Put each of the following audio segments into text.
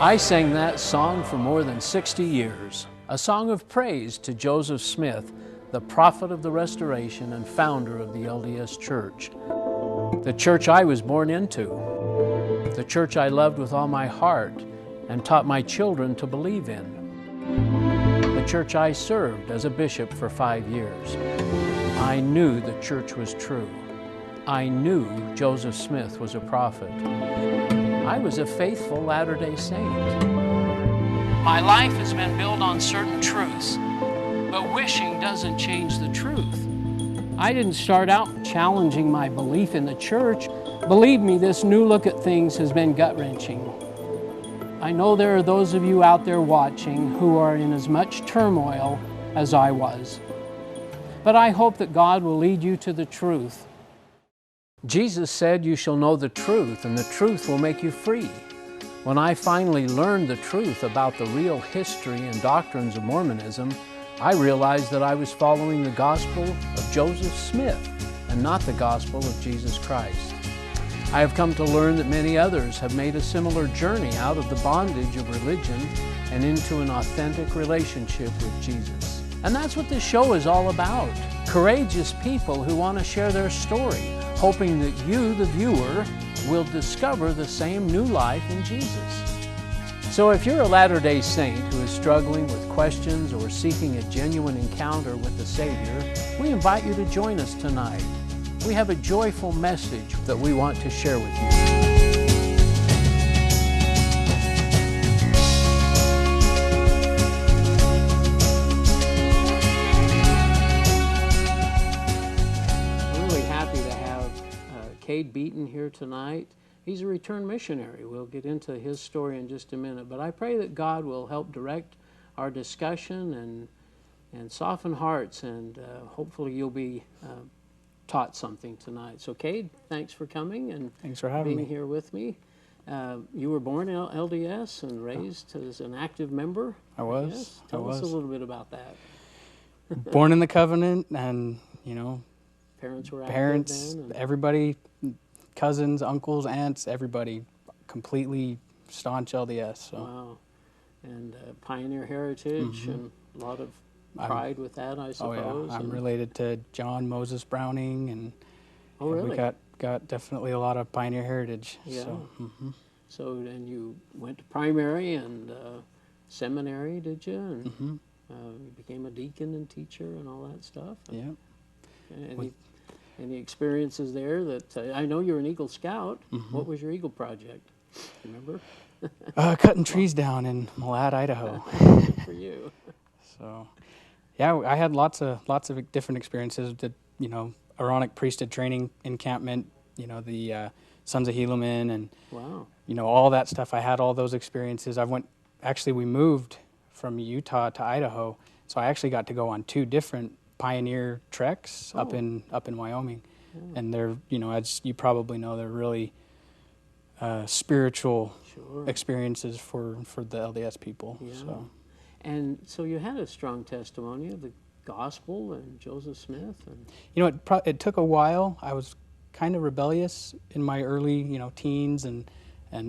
I sang that song for more than 60 years, a song of praise to Joseph Smith, the prophet of the Restoration and founder of the LDS Church. The church I was born into, the church I loved with all my heart and taught my children to believe in, the church I served as a bishop for 5 years. I knew the church was true. I knew Joseph Smith was a prophet. I was a faithful Latter-day Saint. My life has been built on certain truths, but wishing doesn't change the truth. I didn't start out challenging my belief in the church. Believe me, this new look at things has been gut-wrenching. I know there are those of you out there watching who are in as much turmoil as I was. But I hope that God will lead you to the truth. Jesus said, "You shall know the truth, and the truth will make you free." When I finally learned the truth about the real history and doctrines of Mormonism, I realized that I was following the gospel of Joseph Smith and not the gospel of Jesus Christ. I have come to learn that many others have made a similar journey out of the bondage of religion and into an authentic relationship with Jesus. And that's what this show is all about. Courageous people who want to share their story, hoping that you, the viewer, will discover the same new life in Jesus. So if you're a Latter-day Saint who is struggling with questions or seeking a genuine encounter with the Savior, we invite you to join us tonight. We have a joyful message that we want to share with you. Cade Beeton here tonight. He's a returned missionary. We'll get into his story in just a minute, but I pray that God will help direct our discussion and soften hearts, and hopefully you'll be taught something tonight. So Cade, thanks for coming and thanks for having being here with me. You were born in LDS and raised as an active member. I was. Yes? Tell us a little bit about that. Born in the covenant, and parents were active then, everybody, cousins, uncles, aunts, everybody completely staunch LDS. So. Wow. And pioneer heritage and a lot of pride with that, I suppose. Oh yeah, I'm related to John Moses Browning, and really? We got definitely a lot of pioneer heritage. Yeah. So, So then you went to primary and seminary, did you? And you became a deacon and teacher and all that stuff. Yeah. Any experiences there that I know you're an Eagle Scout. What was your Eagle project? Remember? Cutting trees down in Malad, Idaho. Good for you. So, yeah, I had lots of different experiences. Did Aaronic priesthood training encampment. The Sons of Helaman, and wow. All that stuff. I had all those experiences. We moved from Utah to Idaho, so I actually got to go on 2 different pioneer treks up in Wyoming, and they're as you probably know, they're really spiritual experiences for the LDS people. Yeah. So you had a strong testimony of the gospel and Joseph Smith, and it took a while. I was kind of rebellious in my early teens and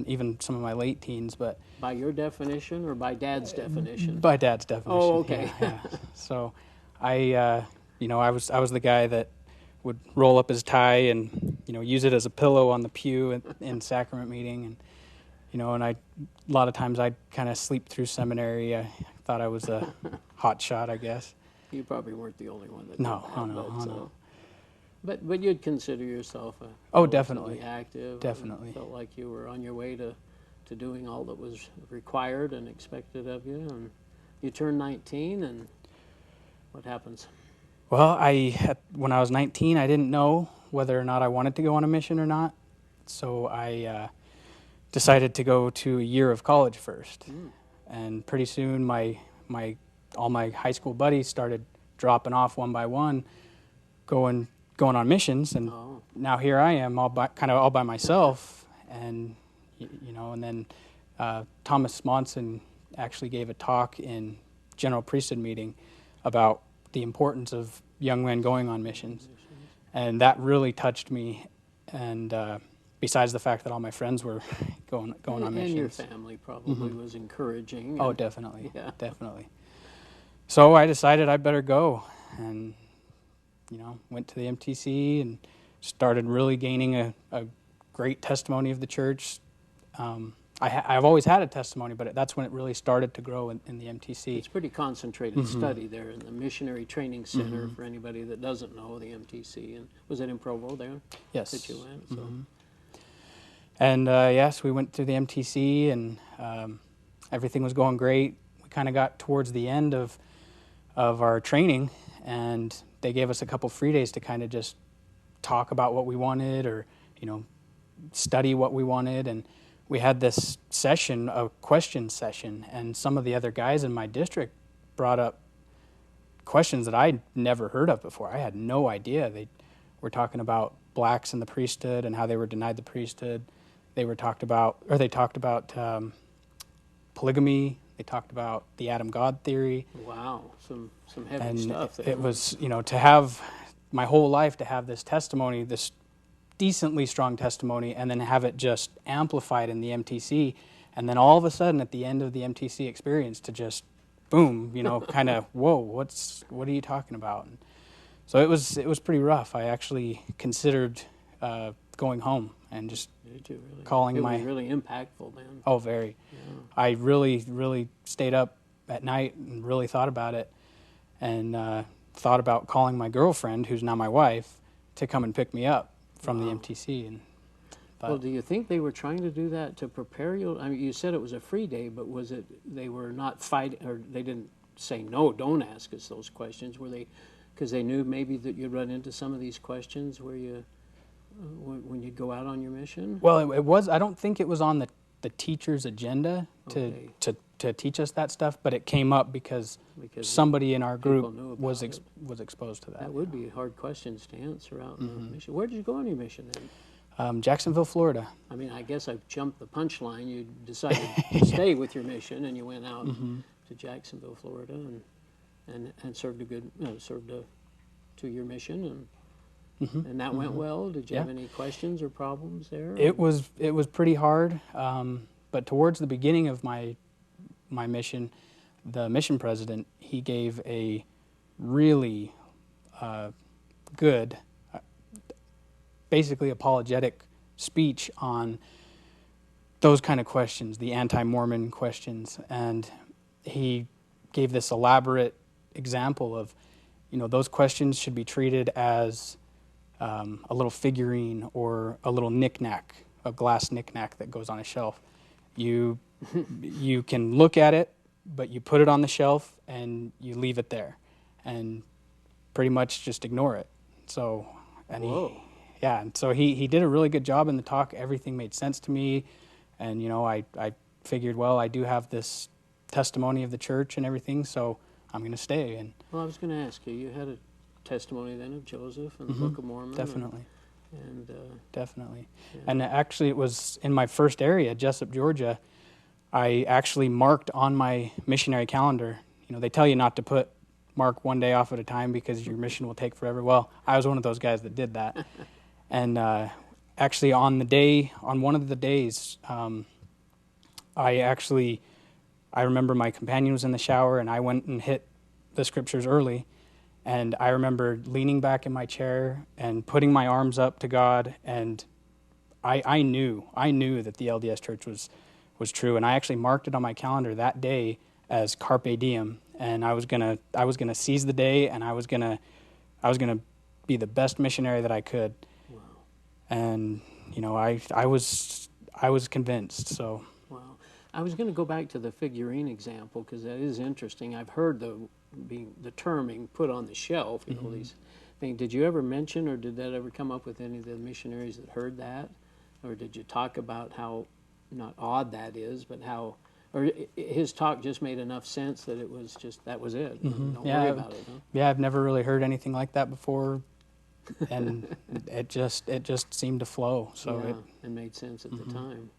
even some of my late teens, but by your definition or by Dad's definition? By Dad's definition. Oh, okay. Yeah. So I was the guy that would roll up his tie and use it as a pillow on the pew in sacrament meeting, and and a lot of times I'd kind of sleep through seminary. I thought I was a hot shot, I guess. You probably weren't the only one that No. But you'd consider yourself definitely active. Definitely felt like you were on your way to doing all that was required and expected of you. And you turned 19, and what happens? Well, when I was 19, I didn't know whether or not I wanted to go on a mission or not. So I decided to go to a year of college first. And pretty soon all my high school buddies started dropping off one by one, going on missions, and now here I am all by myself. And and then Thomas Monson actually gave a talk in General Priesthood meeting about the importance of young men going on missions, and that really touched me. And besides the fact that all my friends were going on missions. And your family probably was encouraging. Oh, definitely. Yeah. Definitely. So I decided I better go, and went to the MTC and started really gaining a great testimony of the church. I've always had a testimony, but that's when it really started to grow in the MTC. It's pretty concentrated study there in the Missionary Training Center for anybody that doesn't know the MTC. And was it in Provo there? Yes. That you went? So. And yes, we went to the MTC, and everything was going great. We kind of got towards the end of our training, and they gave us a couple free days to kind of just talk about what we wanted, or study what we wanted. And we had this session, a question session, and some of the other guys in my district brought up questions that I'd never heard of before. I had no idea. They were talking about blacks in the priesthood and how they were denied the priesthood. They talked about polygamy. They talked about the Adam God theory. Wow, some heavy stuff there. It was, to have my whole life to have this testimony, this decently strong testimony, and then have it just amplified in the MTC, and then all of a sudden at the end of the MTC experience to just boom, kind of whoa, what are you talking about? And so it was pretty rough. I actually considered going home and just calling It was really impactful, man. Oh, very. Yeah. I really stayed up at night and really thought about it, and thought about calling my girlfriend, who's now my wife, to come and pick me up from the MTC. Well, do you think they were trying to do that to prepare you? I mean, you said it was a free day, but was it they were not fighting, or they didn't say, no, don't ask us those questions? Were they, because they knew maybe that you'd run into some of these questions where you, when you go out on your mission? Well, it was, I don't think it was on the teacher's agenda to teach us that stuff, but it came up because somebody in our group was exposed to that. That would be hard questions to answer out in the mission. Where did you go on your mission then? Jacksonville, Florida. I mean, I guess I've jumped the punchline. You decided to stay with your mission, and you went out to Jacksonville, Florida, and served served a 2-year mission, and that went well. Did you have any questions or problems there? It was pretty hard, but towards the beginning of my mission, the mission president, he gave a really good, basically apologetic speech on those kind of questions, the anti-Mormon questions, and he gave this elaborate example of, those questions should be treated as a little figurine or a little knick-knack, a glass knick-knack that goes on a shelf. You can look at it, but you put it on the shelf and you leave it there, and pretty much just ignore it. So, and he did a really good job in the talk. Everything made sense to me, and I figured, well, I do have this testimony of the church and everything, so I'm going to stay. And well, I was going to ask you. You had a testimony then of Joseph and the Book of Mormon. Definitely. Definitely. Yeah. And actually, it was in my first area, Jessup, Georgia. I actually marked on my missionary calendar. They tell you not to mark one day off at a time because your mission will take forever. Well, I was one of those guys that did that. And actually, on one of the days, I remember my companion was in the shower, and I went and hit the scriptures early. And I remember leaning back in my chair and putting my arms up to God, and I knew that the LDS Church was true, and I actually marked it on my calendar that day as Carpe Diem, and I was gonna seize the day, and I was gonna be the best missionary that I could. Wow. And I was convinced. So. Wow. I was going to go back to the figurine example because that is interesting. I've heard the term being put on the shelf, these things. Did you ever mention, or did that ever come up with any of the missionaries that heard that? Or did you talk about how, not odd that is, but how, or his talk just made enough sense that it was just, that was it? Don't worry about it, huh? Yeah, I've never really heard anything like that before, and it just seemed to flow. So it made sense at the time.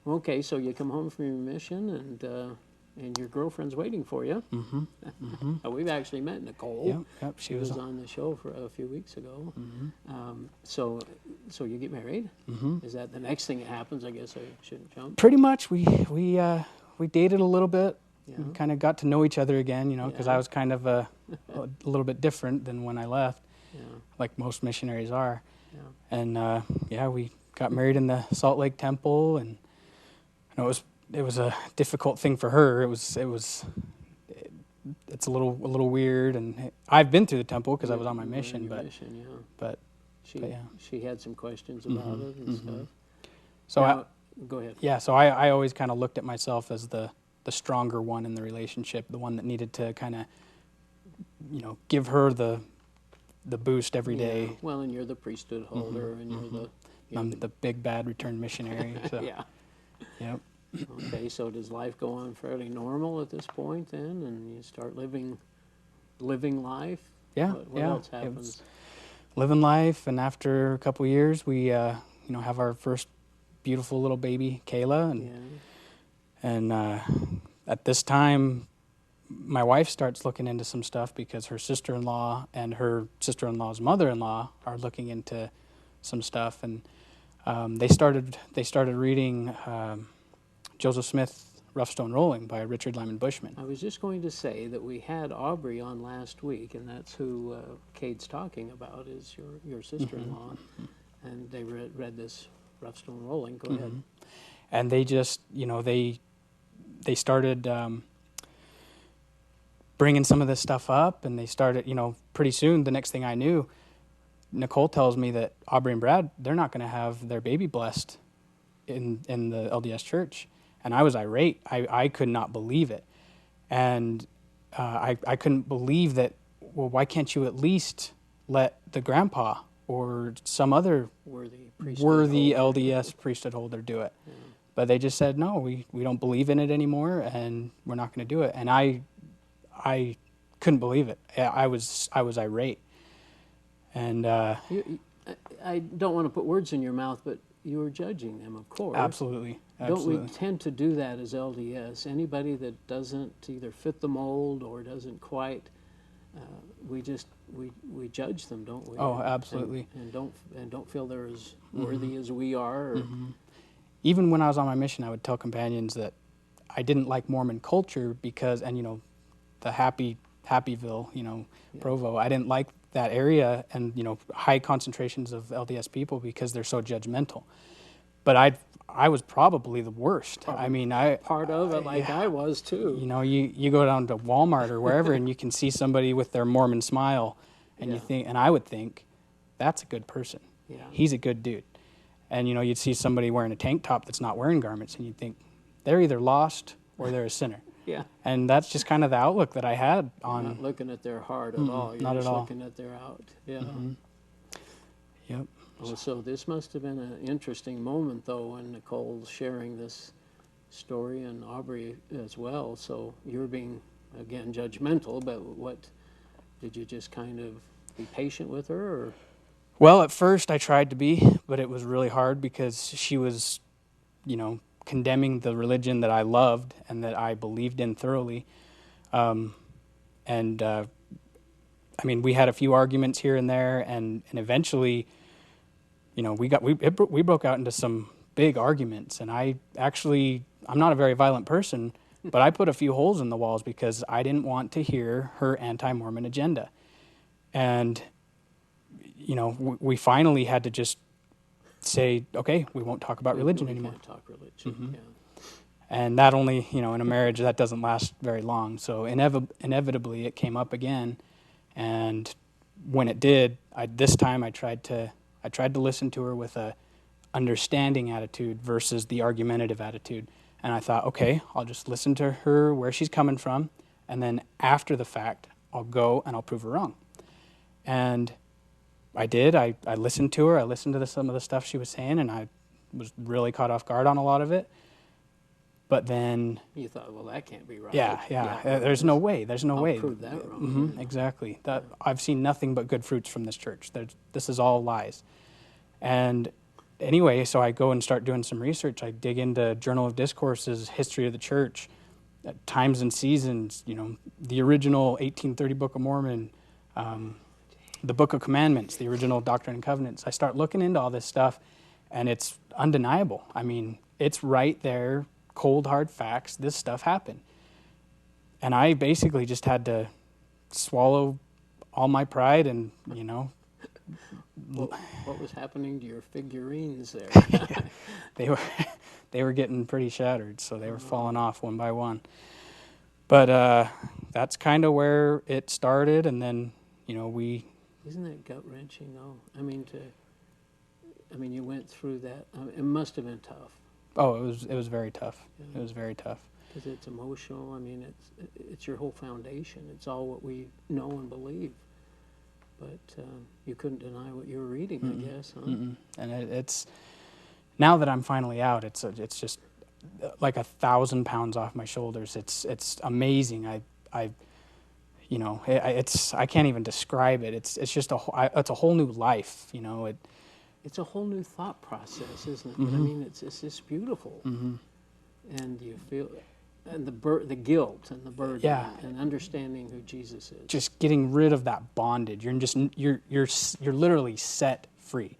Okay, so you come home from your mission, and And your girlfriend's waiting for you. Mm-hmm. Mm-hmm. We've actually met Nicole. Yep. She was on the show for a few weeks ago. Mm-hmm. So you get married. Mm-hmm. Is that the next thing that happens? I guess I shouldn't jump. Pretty much. We dated a little bit. Yeah. Kind of got to know each other again, because Yeah. I was kind of a little bit different than when I left, Yeah. like most missionaries are. Yeah. And we got married in the Salt Lake Temple, and it was a difficult thing for her. It's a little weird, and I've been through the temple because I was on my mission, but she had some questions about it and stuff. So now, go ahead. Yeah, so I always kind of looked at myself as the stronger one in the relationship, the one that needed to kind of, give her the boost every day. Well, and you're the priesthood holder, and I'm the big bad returned missionary. So. Yeah. Yep. Okay, so does life go on fairly normal at this point then, and you start living life? Yeah. What else happens? Living life, and after a couple of years, we have our first beautiful little baby, Kayla, and at this time, my wife starts looking into some stuff because her sister-in-law and her sister-in-law's mother-in-law are looking into some stuff, and they started reading Joseph Smith, Rough Stone Rolling by Richard Lyman Bushman. I was just going to say that we had Aubrey on last week, and that's who Cade's talking about, is your sister-in-law, and they read this Rough Stone Rolling. Go ahead. And they just, they started bringing some of this stuff up, and they started, pretty soon, the next thing I knew, Nicole tells me that Aubrey and Brad, they're not going to have their baby blessed in the LDS church. And I was irate. I could not believe it. And I couldn't believe that, well, why can't you at least let the grandpa or some other worthy LDS priesthood holder do it? Yeah. But they just said, no, we don't believe in it anymore, and we're not going to do it. And I couldn't believe it. I was irate. And I don't want to put words in your mouth, but you were judging them, of course. Absolutely. Don't we tend to do that as LDS? Anybody that doesn't either fit the mold or doesn't quite, we judge them, don't we? Oh, absolutely. And don't feel they're as worthy as we are. Or, even when I was on my mission, I would tell companions that I didn't like Mormon culture because, and the Happyville, Provo, I didn't like that area and, high concentrations of LDS people because they're so judgmental. But I was probably the worst. Part of it, I was too. You go down to Walmart or wherever and you can see somebody with their Mormon smile, and you think, and I would think, that's a good person. Yeah. He's a good dude. And you'd see somebody wearing a tank top that's not wearing garments, and you'd think they're either lost or they're a sinner. Yeah. And that's just kind of the outlook that I had on. You're not looking at their heart at all. You're not just at all. looking at their out. Yeah. Yep. Oh, so this must have been an interesting moment, though, when Nicole's sharing this story, and Aubrey as well. So you're being, again, judgmental, but what, did you just kind of be patient with her? Or? Well, at first I tried to be, but it was really hard because she was, condemning the religion that I loved and that I believed in thoroughly. We had a few arguments here and there, and eventually, we broke out into some big arguments. And I'm not a very violent person, but I put a few holes in the walls because I didn't want to hear her anti-Mormon agenda. And we finally had to just say, okay, we won't talk about religion anymore. Can't talk religion. Yeah. And that only, in a marriage, that doesn't last very long. So inevitably, it came up again. And when it did, this time I tried to listen to her with a understanding attitude versus the argumentative attitude. And I thought, okay, I'll just listen to her where she's coming from, and then after the fact, I'll go and I'll prove her wrong. And I did. I listened to her. I listened to some of the stuff she was saying, and I was really caught off guard on a lot of it. But then you thought, well, that can't be right. Yeah. There's no way. I'll prove that wrong. Exactly. I've seen nothing but good fruits from this church. This is all lies. And anyway, so I go and start doing some research. I dig into Journal of Discourse's History of the Church, times and seasons, the original 1830 Book of Mormon, the Book of Commandments, the original Doctrine and Covenants. I start looking into all this stuff, and it's undeniable. I mean, it's right there, cold, hard facts. This stuff happened. And I basically just had to swallow all my pride and, What was happening to your figurines there? Yeah, they were getting pretty shattered, so they were falling off one by one. But that's kind of where it started, and then Isn't that gut wrenching though? I mean, you went through that. It must have been tough. Oh, it was very tough. Yeah. It was very tough. Because it's emotional. I mean, it's your whole foundation. It's all what we know and believe. But you couldn't deny what you were reading, I guess, huh? And it's now that I'm finally out, it's just like 1,000 pounds off my shoulders. It's amazing. I can't even describe it. It's just it's a whole new life. It's a whole new thought process, isn't it? But I mean, it's just beautiful. And you feel, and the guilt and the burden, and understanding who Jesus is. Just getting rid of that bondage. You're literally set free,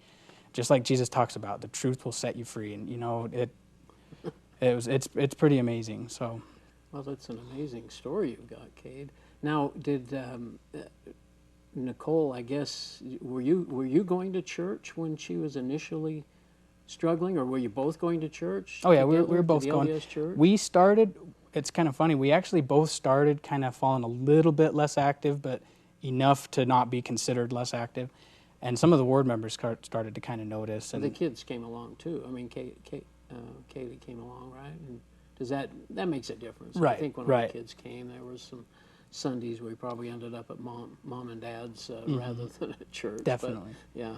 just like Jesus talks about. The truth will set you free, and it's pretty amazing. So, well, that's an amazing story you've got, Cade. Now, did Nicole? I guess were you going to church when she was initially struggling, or were you both going to church? Oh yeah, we were both going. LDS church? We started. It's kind of funny. We actually both started kind of falling a little bit less active, but enough to not be considered less active. And some of the ward members started to kind of notice. And the kids came along too. I mean, Katie came along, right? And does that makes a difference? Right. I think when our kids came, there was some Sundays we probably ended up at mom and dad's rather than at church. Definitely. But, yeah.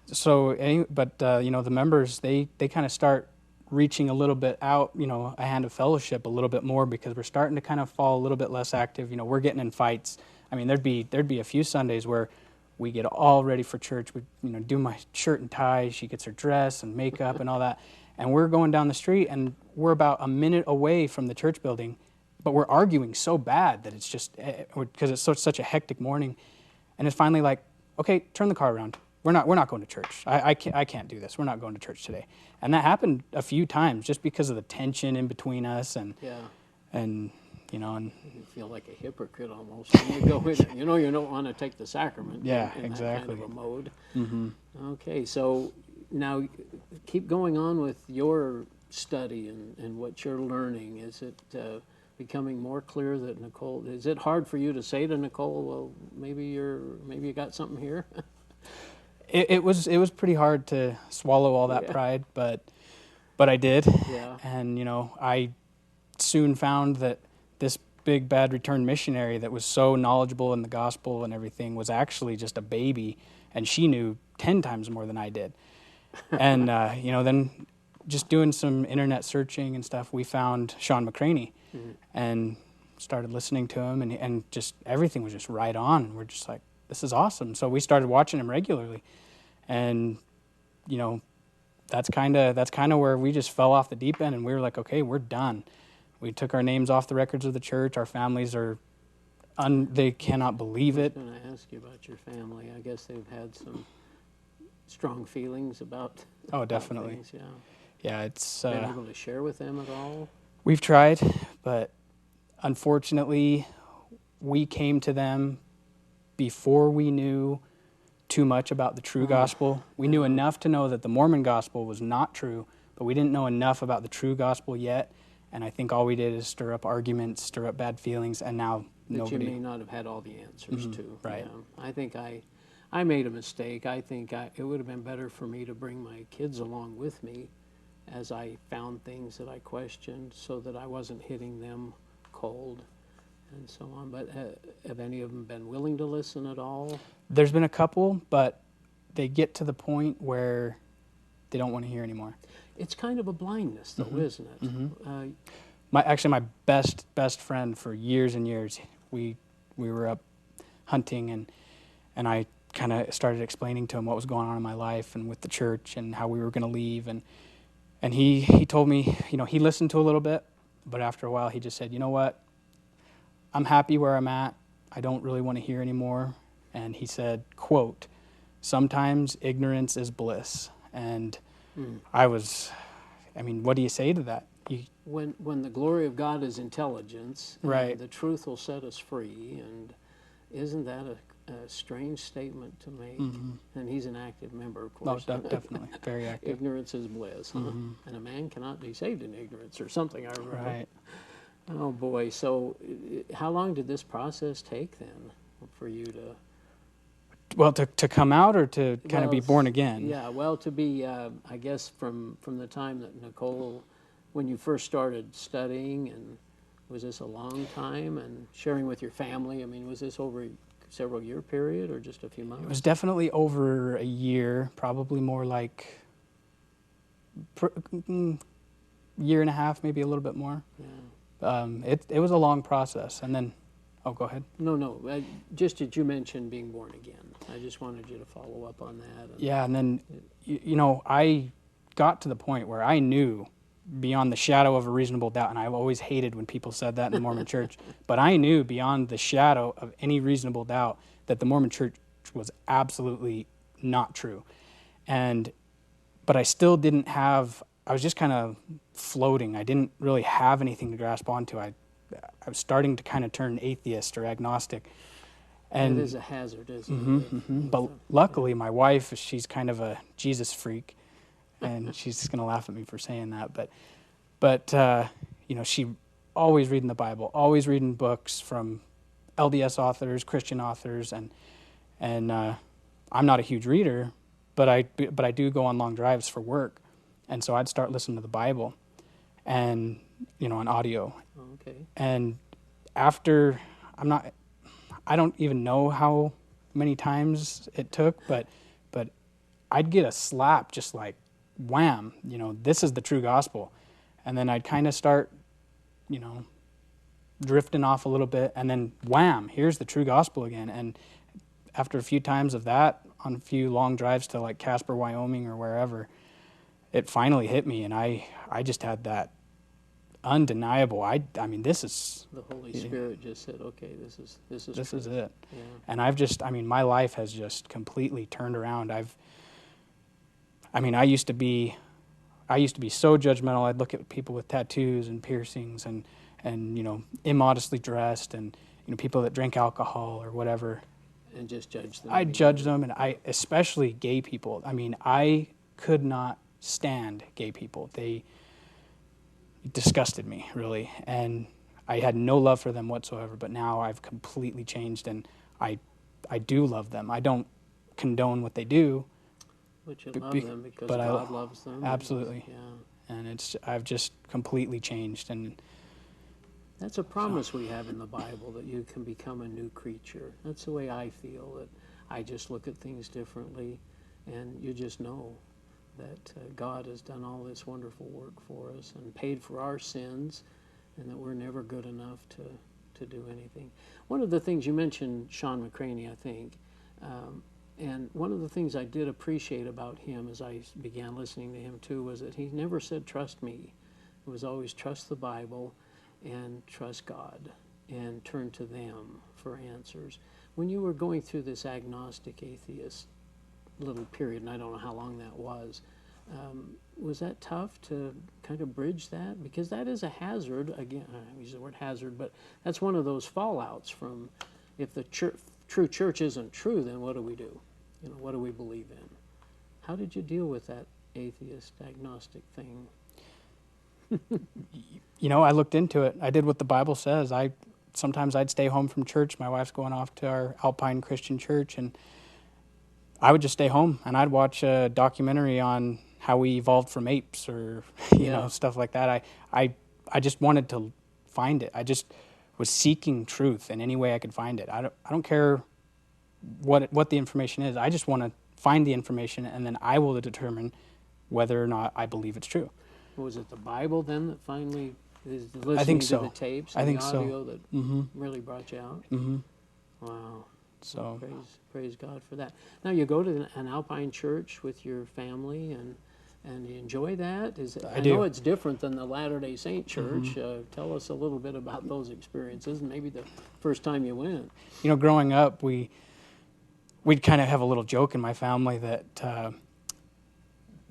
So, the members they kind of start reaching a little bit out, a hand of fellowship a little bit more, because we're starting to kind of fall a little bit less active. We're getting in fights. I mean, there'd be a few Sundays where we get all ready for church. We do my shirt and tie. She gets her dress and makeup and all that, and we're going down the street, and we're about a minute away from the church building, but we're arguing so bad that it's just because it's such a hectic morning, and it's finally like, okay, turn the car around. We're not going to church. I can't do this. We're not going to church today. And that happened a few times just because of the tension in between us, and you feel like a hypocrite almost when you go in. You don't want to take the sacrament. Yeah, in exactly. that kind of a mode. Okay, so now keep going on with your study and what you're learning. Is it becoming more clear that Nicole? Is it hard for you to say to Nicole, well, maybe you got something here? It was pretty hard to swallow all that pride, but I did. Yeah. And I soon found that this big bad returned missionary that was so knowledgeable in the gospel and everything was actually just a baby, and she knew 10 times more than I did. And then just doing some internet searching and stuff, we found Sean McCraney and started listening to him, and just everything was just right on. We're just like, this is awesome. So we started watching him regularly, and that's kind of where we just fell off the deep end, and we were like, okay, we're done. We took our names off the records of the church. Our families are they cannot believe it. I was going to ask you about your family. I guess they've had some strong feelings about definitely things, yeah, it's been able to share with them at all? We've tried, but unfortunately we came to them before we knew too much about the true gospel. We knew enough to know that the Mormon gospel was not true, but we didn't know enough about the true gospel yet. And I think all we did is stir up arguments, stir up bad feelings, and now nobody. You may not have had all the answers to. Right. Yeah. I think I made a mistake. I think it would have been better for me to bring my kids along with me as I found things that I questioned, so that I wasn't hitting them cold and so on. But have any of them been willing to listen at all? There's been a couple, but they get to the point where they don't want to hear anymore. It's kind of a blindness, though, isn't it? My best friend for years and years, we were up hunting, and I kind of started explaining to him what was going on in my life and with the church and how we were going to leave, and he told me, he listened to a little bit, But after a while, he just said, you know what? I'm happy where I'm at. I don't really want to hear anymore. And he said, quote, sometimes ignorance is bliss. And I mean, what do you say to that? When the glory of God is intelligence, Right. and the truth will set us free, and isn't that a strange statement to make? Mm-hmm. And he's an active member, of course. No, definitely, very active. Ignorance is bliss, huh? Mm-hmm. And a man cannot be saved in ignorance, or something, I remember. Right. Oh boy, so how long did this process take then for you to... Well, to come out, or to kind of be born again? Yeah, well, to be, I guess, from the time that Nicole, when you first started studying, and was this a long time, and sharing with your family? I mean, was this over a several year period or just a few months? It was definitely over a year, probably more like year and a half, maybe a little bit more. Yeah. It was a long process, and then, oh, go ahead. No, just did you mention being born again? I just wanted you to follow up on that. Yeah, and then, you know, I got to the point where I knew beyond the shadow of a reasonable doubt, and I've always hated when people said that in the Mormon church, but I knew beyond the shadow of any reasonable doubt that the Mormon church was absolutely not true. But I still didn't have, I was just kind of floating. I didn't really have anything to grasp onto. I was starting to kind of turn atheist or agnostic. And it is a hazard, isn't it? Mm-hmm. But luckily, my wife, she's kind of a Jesus freak, and she's just going to laugh at me for saying that. But you know, she always reading the Bible, always reading books from LDS authors, Christian authors, and I'm not a huge reader, but I do go on long drives for work, and so I'd start listening to the Bible, and you know, on audio. Okay. And after, I don't even know how many times it took, but I'd get a slap, just like wham, you know, this is the true gospel. And then I'd kind of start, you know, drifting off a little bit, and then wham, here's the true gospel again. And after a few times of that, on a few long drives to like Casper, Wyoming or wherever, it finally hit me, and I just had that undeniable, I mean, this is... The Holy Spirit just said, okay, this is it. Yeah. And my life has just completely turned around. I used to be so judgmental. I'd look at people with tattoos and piercings and you know, immodestly dressed, and you know, people that drink alcohol or whatever. And just judge them. I'd judge them, and especially gay people. I mean, I could not stand gay people. They disgusted me, really, and I had no love for them whatsoever. But now I've completely changed, and I do love them. I don't condone what they do, but you love them because God loves them. Absolutely. Yeah. And I've just completely changed, and that's a promise we have in the Bible, that you can become a new creature. That's the way I feel, that I just look at things differently, and you just know that God has done all this wonderful work for us and paid for our sins, and that we're never good enough to do anything. One of the things you mentioned, Sean McCraney, I think, and one of the things I did appreciate about him as I began listening to him too, was that he never said, trust me. It was always trust the Bible and trust God and turn to them for answers. When you were going through this agnostic atheist little period, and I don't know how long that was that tough to kind of bridge that? Because that is a hazard. Again, I use the word hazard, but that's one of those fallouts from, if the true church isn't true, then what do we do? You know, what do we believe in? How did you deal with that atheist, agnostic thing? You know, I looked into it. I did what the Bible says. Sometimes I'd stay home from church. My wife's going off to our Alpine Christian church, and I would just stay home, and I'd watch a documentary on how we evolved from apes, or you know, stuff like that. I just wanted to find it. I just was seeking truth in any way I could find it. I don't care what the information is. I just want to find the information, and then I will determine whether or not I believe it's true. Was it the Bible then that finally, listening I think so. to the tapes and the audio that really brought you out? Mm-hmm. Wow. So praise God for that. Now you go to an Alpine church with your family, and And you enjoy that? I do. know it's different than the Latter-day Saint Church. Tell us a little bit about those experiences, and maybe the first time you went. You know, growing up, we'd kind of have a little joke in my family that,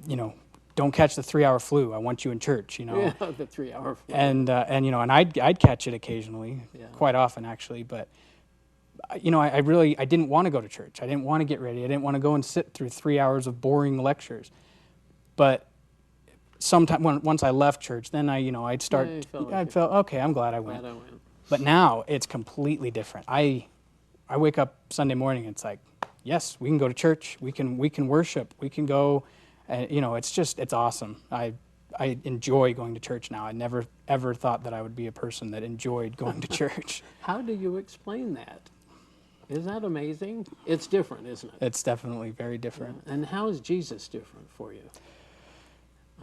you know, don't catch the 3-hour flu. I want you in church, you know. Yeah, the 3-hour flu. And you know, and I'd catch it occasionally, quite often actually, but you know, I didn't want to go to church. I didn't want to get ready. I didn't want to go and sit through 3 hours of boring lectures. But once I left church, then I'd start. I felt okay. I'm glad I went. But now it's completely different. I wake up Sunday morning. It's like, yes, we can go to church. We can worship. We can go. You know, it's awesome. I enjoy going to church now. I never ever thought that I would be a person that enjoyed going to church. How do you explain that? Is that amazing? It's different, isn't it? It's definitely very different. Yeah. And how is Jesus different for you?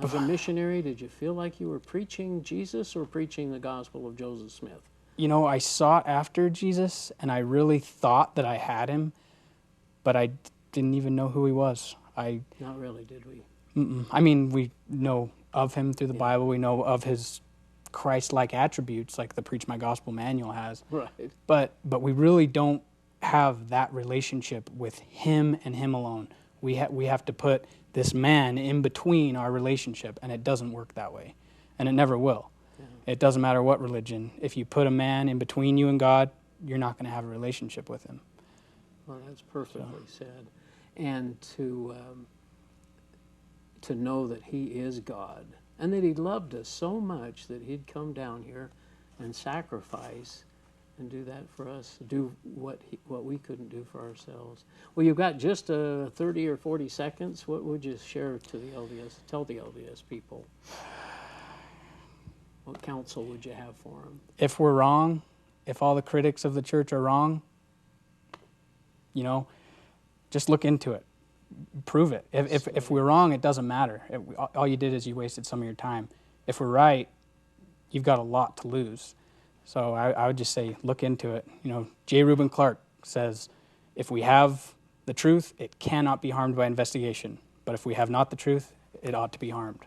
As a missionary, did you feel like you were preaching Jesus or preaching the gospel of Joseph Smith? You know, I sought after Jesus, and I really thought that I had him, but I didn't even know who he was. Not really, did we? I mean, we know of him through the Bible. We know of his Christ-like attributes, like the Preach My Gospel manual has. Right. But we really don't have that relationship with him and him alone. We have to put this man in between our relationship, and it doesn't work that way, and it never will. Yeah. It doesn't matter what religion. If you put a man in between you and God, you're not going to have a relationship with him. Well, that's perfectly said. And to know that he is God, and that he loved us so much that he'd come down here and sacrifice and do that for us, do what we couldn't do for ourselves. Well, you've got just 30 or 40 seconds. What would you share to the LDS, tell the LDS people? What counsel would you have for them? If we're wrong, if all the critics of the church are wrong, you know, just look into it. Prove it. If we're wrong, it doesn't matter. All you did is you wasted some of your time. If we're right, you've got a lot to lose. So I would just say, look into it. You know, J. Reuben Clark says, if we have the truth, it cannot be harmed by investigation. But if we have not the truth, it ought to be harmed.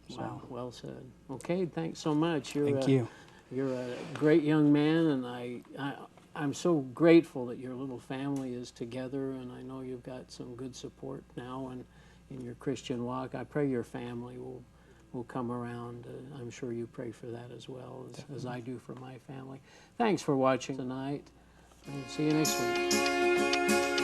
So. Wow, well said. Okay, thanks so much. Thank you. You're a great young man, and I'm so grateful that your little family is together, and I know you've got some good support now in your Christian walk. I pray your family will come around. I'm sure you pray for that as well, as I do for my family. Thanks for watching tonight, and see you next week.